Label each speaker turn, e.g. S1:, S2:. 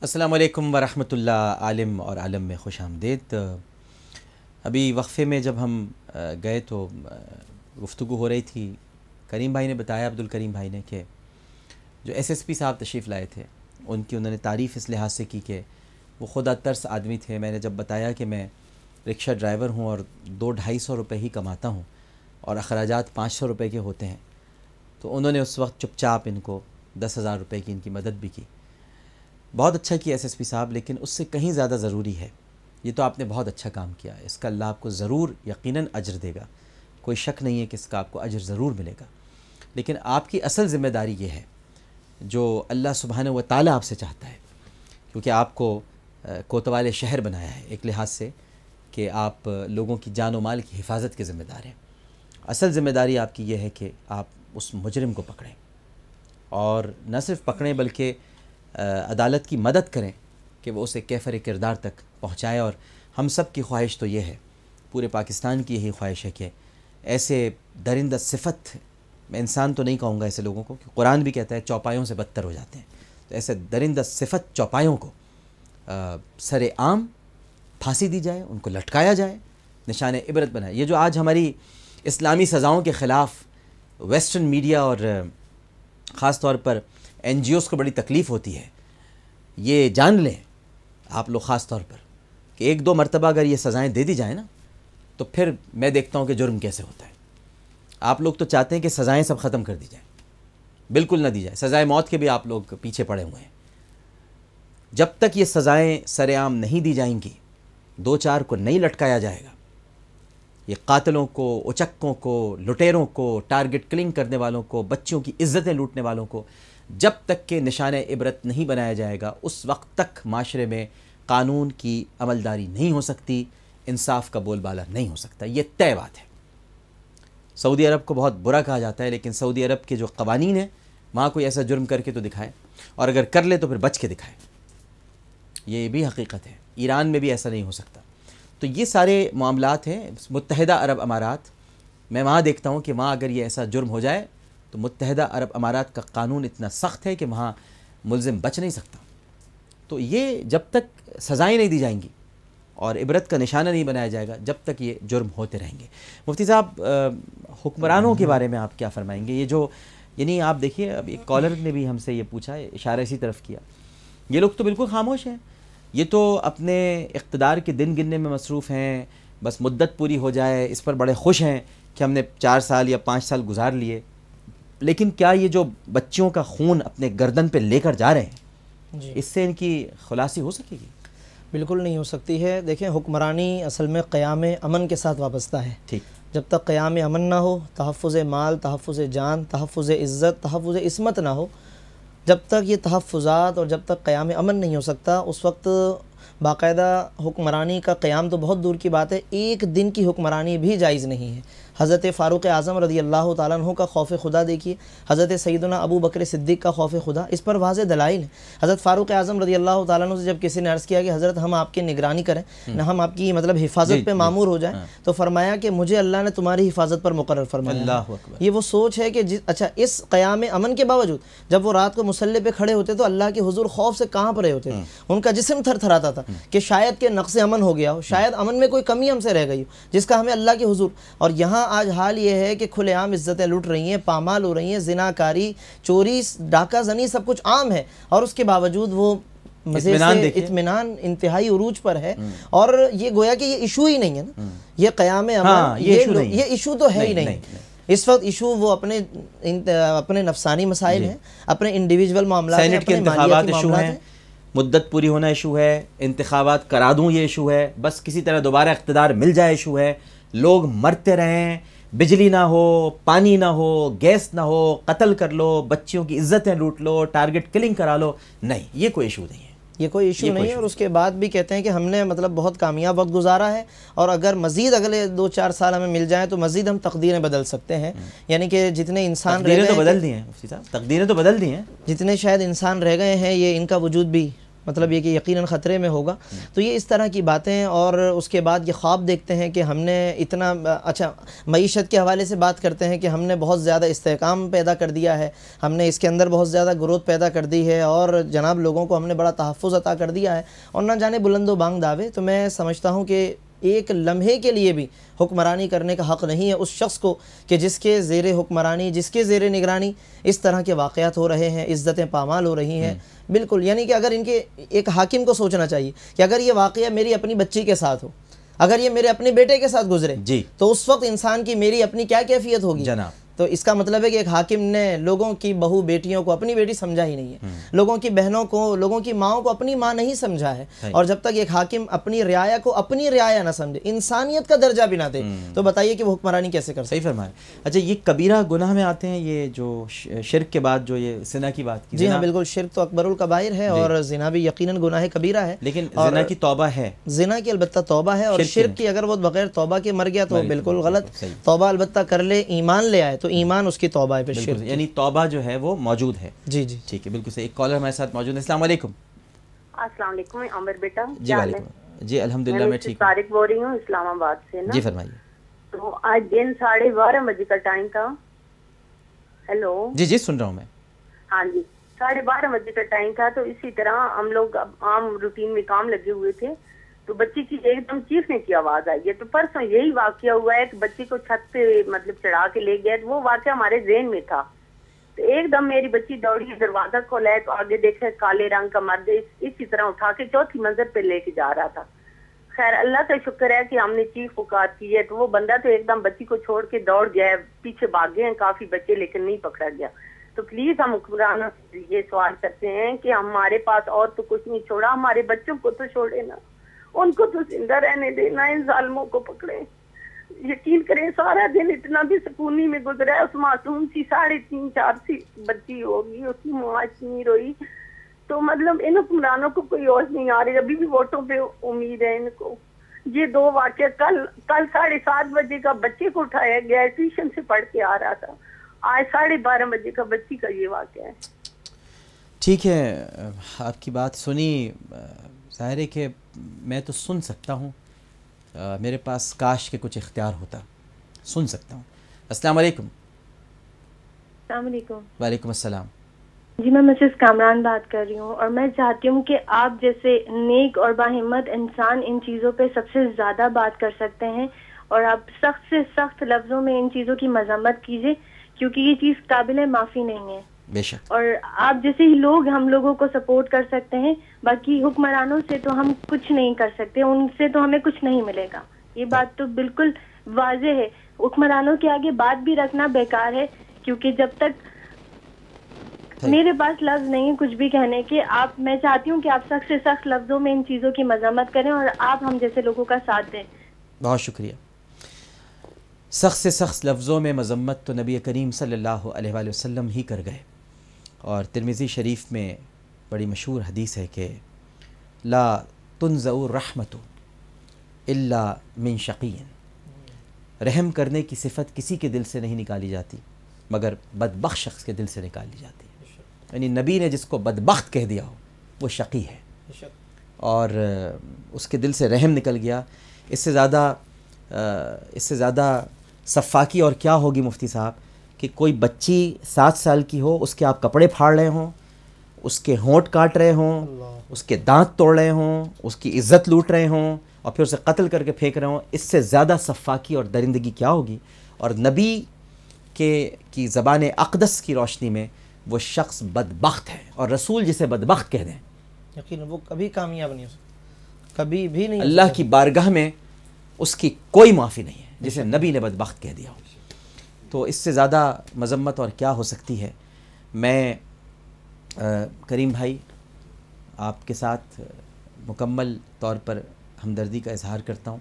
S1: السلام علیکم ورحمۃ اللہ، عالم اور عالم میں خوش آمدید۔ ابھی وقفے میں جب ہم گئے تو گفتگو ہو رہی تھی، کریم بھائی نے بتایا، عبدالکریم بھائی نے، کہ جو ایس ایس پی صاحب تشریف لائے تھے انہوں نے تعریف اس لحاظ سے کی کہ وہ خدا ترس آدمی تھے۔ میں نے جب بتایا کہ میں رکشہ ڈرائیور ہوں اور 200-250 روپے ہی کماتا ہوں اور اخراجات 500 روپے کے ہوتے ہیں، تو انہوں نے اس وقت چپ چاپ ان کو 10,000 روپے کی ان کی مدد بھی کی۔ بہت اچھا کیا ایس ایس پی صاحب، لیکن اس سے کہیں زیادہ ضروری ہے، یہ تو آپ نے بہت اچھا کام کیا ہے، اس کا اللہ آپ کو ضرور یقیناً اجر دے گا، کوئی شک نہیں ہے کہ اس کا آپ کو اجر ضرور ملے گا، لیکن آپ کی اصل ذمہ داری یہ ہے جو اللہ سبحانہ و تعالیٰ آپ سے چاہتا ہے، کیونکہ آپ کو کوتوال شہر بنایا ہے ایک لحاظ سے کہ آپ لوگوں کی جان و مال کی حفاظت کے ذمہ دار ہیں۔ اصل ذمہ داری آپ کی یہ ہے کہ آپ اس مجرم کو پکڑیں، اور نہ صرف پکڑیں بلکہ عدالت کی مدد کریں کہ وہ اسے کیفر کردار تک پہنچائے۔ اور ہم سب کی خواہش تو یہ ہے، پورے پاکستان کی یہی خواہش ہے کہ ایسے درندہ صفت، میں انسان تو نہیں کہوں گا ایسے لوگوں کو، کہ قرآن بھی کہتا ہے چوپایوں سے بدتر ہو جاتے ہیں، تو ایسے درندہ صفت چوپایوں کو سر عام پھانسی دی جائے، ان کو لٹکایا جائے، نشان عبرت بنائے۔ یہ جو آج ہماری اسلامی سزاؤں کے خلاف ویسٹرن میڈیا اور خاص طور پر این جی اوز کو بڑی تکلیف ہوتی ہے، یہ جان لیں آپ لوگ خاص طور پر کہ 1-2 مرتبہ اگر یہ سزائیں دے دی جائیں نا، تو پھر میں دیکھتا ہوں کہ جرم کیسے ہوتا ہے۔ آپ لوگ تو چاہتے ہیں کہ سزائیں سب ختم کر دی جائیں، بالکل نہ دی جائے، سزائے موت کے بھی آپ لوگ پیچھے پڑے ہوئے ہیں۔ جب تک یہ سزائیں سر عام نہیں دی جائیں گی، 2-4 کو نہیں لٹکایا جائے گا، یہ قاتلوں کو، اچکوں کو، لٹیروں کو، ٹارگٹ کلنگ کرنے والوں کو، بچوں کی عزتیں لوٹنے والوں کو جب تک کہ نشان عبرت نہیں بنایا جائے گا، اس وقت تک معاشرے میں قانون کی عملداری نہیں ہو سکتی، انصاف کا بول بالا نہیں ہو سکتا، یہ طے بات ہے۔ سعودی عرب کو بہت برا کہا جاتا ہے، لیکن سعودی عرب کے جو قوانین ہیں، وہاں کوئی ایسا جرم کر کے تو دکھائے، اور اگر کر لے تو پھر بچ کے دکھائے، یہ بھی حقیقت ہے۔ ایران میں بھی ایسا نہیں ہو سکتا۔ تو یہ سارے معاملات ہیں۔ متحدہ عرب امارات، میں وہاں دیکھتا ہوں کہ وہاں اگر یہ ایسا جرم ہو جائے تو متحدہ عرب امارات کا قانون اتنا سخت ہے کہ وہاں ملزم بچ نہیں سکتا۔ تو یہ جب تک سزائیں نہیں دی جائیں گی اور عبرت کا نشانہ نہیں بنایا جائے گا، جب تک یہ جرم ہوتے رہیں گے۔ مفتی صاحب، حکمرانوں کے بارے میں آپ کیا فرمائیں گے؟ یہ جو یعنی آپ دیکھیے، اب ایک کالر نے بھی ہم سے یہ پوچھا، اشارہ اسی طرف کیا، یہ لوگ تو بالکل خاموش ہیں، یہ تو اپنے اقتدار کے دن گننے میں مصروف ہیں، بس مدت پوری ہو جائے اس پر بڑے خوش ہیں کہ ہم نے 4 سال یا 5 سال گزار لیے، لیکن کیا یہ جو بچوں کا خون اپنے گردن پہ لے کر جا رہے ہیں، اس سے ان کی خلاصی ہو سکے گی؟
S2: بالکل نہیں ہو سکتی ہے۔ دیکھیں، حکمرانی اصل میں قیام امن کے ساتھ وابستہ ہے۔
S1: ٹھیک،
S2: جب تک قیام امن نہ ہو، تحفظ مال، تحفظ جان، تحفظ عزت، تحفظ عصمت نہ ہو، جب تک یہ تحفظات اور جب تک قیام امن نہیں ہو سکتا، اس وقت باقاعدہ حکمرانی کا قیام تو بہت دور کی بات ہے، ایک دن کی حکمرانی بھی جائز نہیں ہے۔ حضرت فاروق اعظم رضی اللہ تعالیٰ عنہ کا خوف خدا دیکھیے، حضرت سیدنا ابو بکر صدیق کا خوف خدا، اس پر واضح دلائل ہیں۔ حضرت فاروق اعظم رضی اللہ تعالیٰ عنہ سے جب کسی نے عرض کیا کہ حضرت ہم آپ کی نگرانی کریں، نہ ہم آپ کی حفاظت پہ مامور ہو جائیں، تو فرمایا کہ مجھے اللہ نے تمہاری حفاظت پر مقرر فرمایا۔
S1: اللہ اکبر۔
S2: یہ وہ سوچ ہے کہ اچھا، اس قیام امن کے باوجود جب وہ رات کو مسلح پہ کھڑے ہوتے تو اللہ کے حضور خوف سے کانپ رہے ہوتے تھے، ان کا جسم تھر تھراتا تھا کہ شاید کہ نقص امن ہو گیا ہو، شاید امن میں کوئی کمی ہم سے رہ گئی ہو، جس کا ہمیں اللہ کے حضور۔ اور یہاں آج حال یہ ہے کہ کھلے عام عزتیں لوٹ رہی ہیں، پامال ہو رہی ہیں، زناکاری، چوری، ڈاکہ زنی سب کچھ عام ہے، اور اس کے باوجود وہ مزے سے اطمینان انتہائی عروج پر ہے۔ اور یہ گویا کہ یہ ایشو ہی نہیں ہے نا، یہ قیام امن، یہ ایشو تو ہے ہی نہیں۔ اس وقت ایشو وہ اپنے نفسانی مسائل ہیں، اپنے انڈیویجول معاملات ہیں،
S1: سینٹ کے انتخابات ایشو ہیں، مدت پوری ہونا ایشو ہے، انتخابات کرا دوں یہ ایشو ہے، بس کسی طرح دوبارہ اقتدار مل جائے ایشو ہے، لوگ مرتے رہیں، بجلی نہ ہو، پانی نہ ہو، گیس نہ ہو، قتل کر لو، بچیوں کی عزتیں لوٹ لو، ٹارگٹ کلنگ کرا لو، نہیں، یہ کوئی ایشو نہیں ہے،
S2: یہ کوئی ایشو نہیں ہے۔ اور اس کے بعد بھی کہتے ہیں کہ ہم نے بہت کامیاب وقت گزارا ہے، اور اگر مزید اگلے 2-4 سال ہمیں مل جائیں تو مزید ہم تقدیریں بدل سکتے ہیں، یعنی کہ جتنے انسان رہ گئے،
S1: تقدیریں تو بدل دی ہیں مفتی صاحب، تقدیریں تو بدل دی ہیں،
S2: جتنے شاید انسان رہ گئے ہیں، یہ ان کا وجود بھی مطلب یہ کہ یقیناً خطرے میں ہوگا. تو یہ اس طرح کی باتیں، اور اس کے بعد یہ خواب دیکھتے ہیں کہ ہم نے اتنا اچھا معیشت کے حوالے سے بات کرتے ہیں کہ ہم نے بہت زیادہ استحکام پیدا کر دیا ہے، ہم نے اس کے اندر بہت زیادہ گروتھ پیدا کر دی ہے، اور جناب لوگوں کو ہم نے بڑا تحفظ عطا کر دیا ہے، اور نہ جانے بلند و بانگ دعوے. تو میں سمجھتا ہوں کہ ایک لمحے کے لیے بھی حکمرانی کرنے کا حق نہیں ہے اس شخص کو کہ جس کے زیر حکمرانی، جس کے زیر نگرانی اس طرح کے واقعات ہو رہے ہیں، عزتیں پامال ہو رہی ہیں. بالکل، یعنی کہ اگر ان کے ایک حاکم کو سوچنا چاہیے کہ اگر یہ واقعہ میری اپنی بچی کے ساتھ ہو، اگر یہ میرے اپنے بیٹے کے ساتھ گزرے
S1: جی
S2: تو اس وقت انسان کی میری اپنی کیا کیفیت ہوگی
S1: جناب.
S2: تو اس کا مطلب ہے کہ ایک حاکم نے لوگوں کی بہو بیٹیوں کو اپنی بیٹی سمجھا ہی نہیں ہے، لوگوں کی بہنوں کو، لوگوں کی ماؤں کو اپنی ماں نہیں سمجھا ہے. اور جب تک ایک حاکم اپنی رعایا کو اپنی رعایا نہ سمجھے، انسانیت کا درجہ بھی نہ دے، تو بتائیے کہ وہ حکمرانی کیسے کر سکتے؟
S1: صحیح فرمایا. اچھا، یہ کبیرہ گناہ میں آتے ہیں یہ جو شرک کے بعد جو یہ زنا کی بات کی؟
S2: جی ہاں بالکل، شرک تو اکبر الکبائر ہے اور زنا بھی یقیناً گناہ کبیرہ ہے.
S1: لیکن زنا کی توبہ ہے،
S2: زنا کی البتہ توبہ ہے، اور شرک کی اگر وہ بغیر توبہ کے مر گیا تو بالکل غلط. توبہ البتہ کر لے، ایمان لے آئے تو ایمان اس کی توبہ ہے.
S1: یعنی توبہ جو ہے وہ موجود ہے.
S2: جی جی
S1: ٹھیک ہے، بالکل صحیح. ایک کالر ہمارے ساتھ موجود ہے. السلام علیکم.
S3: السلام علیکم عامر بیٹا.
S1: جی وعلیکم. جی الحمدللہ میں ٹھیک ہوں.
S3: طارق بول رہی ہوں اسلام آباد سے نا.
S1: جی فرمائیے.
S3: تو آج دن 12:30 بجے کا ٹائم تھا. ہیلو.
S1: جی جی سن رہا ہوں میں.
S3: ہاں جی 12:30 بجے کا ٹائم تھا. تو اسی طرح ہم لوگ عام روٹین میں کام لگے ہوئے تھے، تو بچی کی ایک دم چیخنے کی آواز آئی ہے. تو پرسوں یہی واقعہ ہوا ہے کہ بچی کو چھت پہ مطلب چڑھا کے لے گیا. وہ واقعہ ہمارے ذہن میں تھا. تو ایک دم میری بچی دوڑی، دروازہ کھولا ہے تو آگے دیکھا کالے رنگ کا مرد اسی طرح اٹھا کے چوتھی منزل پہ لے کے جا رہا تھا. خیر اللہ کا شکر ہے کہ ہم نے چیخ پکار کی ہے. تو وہ بندہ تو ایک دم بچی کو چھوڑ کے دوڑ گیا ہے. پیچھے بھاگ گئے ہیں کافی بچے لیکن نہیں پکڑا گیا. تو پلیز ہم حکمرانوں سے یہ سوال کرتے ہیں کہ ہمارے پاس اور تو کچھ نہیں چھوڑا، ہمارے بچوں کو تو چھوڑے نا، ان کو تو زندہ رہنے دینا، ان ظالموں کو پکڑے. یقین کریں سارا دن اتنا بھی سکونی میں گزرا ہے. اس معصوم سی 3.5-4 سی بچی ہوگی، اس کی ماں اتنی روئی. تو مطلب ان حکمرانوں کو کوئی ہوش نہیں آ رہی. ابھی بھی ووٹوں پہ امید ہے ان کو. یہ 2 واقعہ کل 7:30 بجے کا بچے کو اٹھایا گیا ہے، ٹیوشن سے پڑھ کے آ رہا تھا. آج 12:30 بجے کا بچی کا یہ واقعہ ہے.
S1: ٹھیک ہے، آپ کی بات سنی. ظاہر ہے کہ میں تو سن سکتا ہوں، میرے پاس کاش کے کچھ اختیار ہوتا، سن سکتا ہوں. السلام علیکم.
S4: السلام علیکم.
S1: وعلیکم السلام.
S4: جی میں مسز کامران بات کر رہی ہوں، اور میں چاہتی ہوں کہ آپ جیسے نیک اور باہمت انسان ان چیزوں پہ سب سے زیادہ بات کر سکتے ہیں، اور آپ سخت سے سخت لفظوں میں ان چیزوں کی مذمت کیجیے، کیونکہ یہ چیز قابل معافی نہیں ہے.
S1: بے شک.
S4: اور آپ جیسے ہی لوگ ہم لوگوں کو سپورٹ کر سکتے ہیں، باقی حکمرانوں سے تو ہم کچھ نہیں کر سکتے، ان سے تو ہمیں کچھ نہیں ملے گا. یہ بات تو بالکل واضح ہے. حکمرانوں کے آگے بات بھی رکھنا بیکار ہے، کیونکہ جب تک میرے پاس لفظ نہیں کچھ بھی کہنے کے. میں چاہتی ہوں کہ آپ سخت سے سخت لفظوں میں ان چیزوں کی مذمت کریں اور آپ ہم جیسے لوگوں کا ساتھ دیں.
S1: بہت شکریہ. سخت سے سخت لفظوں میں مذمت تو نبی کریم صلی اللہ علیہ وآلہ وسلم ہی کر گئے. اور ترمذی شریف میں بڑی مشہور حدیث ہے کہ لا تنزع الرحمۃ الا من شقی. رحم کرنے کی صفت کسی کے دل سے نہیں نکالی جاتی مگر بدبخت شخص کے دل سے نکالی جاتی ہے. یعنی نبی نے جس کو بدبخت کہہ دیا ہو وہ شقی ہے، اور اس کے دل سے رحم نکل گیا. اس سے زیادہ صفاقی اور کیا ہوگی مفتی صاحب کہ کوئی بچی 7 سال کی ہو، اس کے آپ کپڑے پھاڑ رہے ہوں، اس کے ہونٹ کاٹ رہے ہوں، اس کے دانت توڑ رہے ہوں، اس کی عزت لوٹ رہے ہوں اور پھر اسے قتل کر کے پھینک رہے ہوں. اس سے زیادہ صفاقی اور درندگی کیا ہوگی؟ اور نبی کی زبان اقدس کی روشنی میں وہ شخص بدبخت ہے، اور رسول جسے بدبخت کہہ دیں
S2: یقین وہ کبھی کامیاب نہیں ہو سکتا، کبھی بھی نہیں.
S1: اللہ کی بارگاہ میں اس کی کوئی معافی نہیں ہے جسے نبی نے بدبخت کہہ دیا ہو. تو اس سے زیادہ مذمت اور کیا ہو سکتی ہے. میں کریم بھائی آپ کے ساتھ مکمل طور پر ہمدردی کا اظہار کرتا ہوں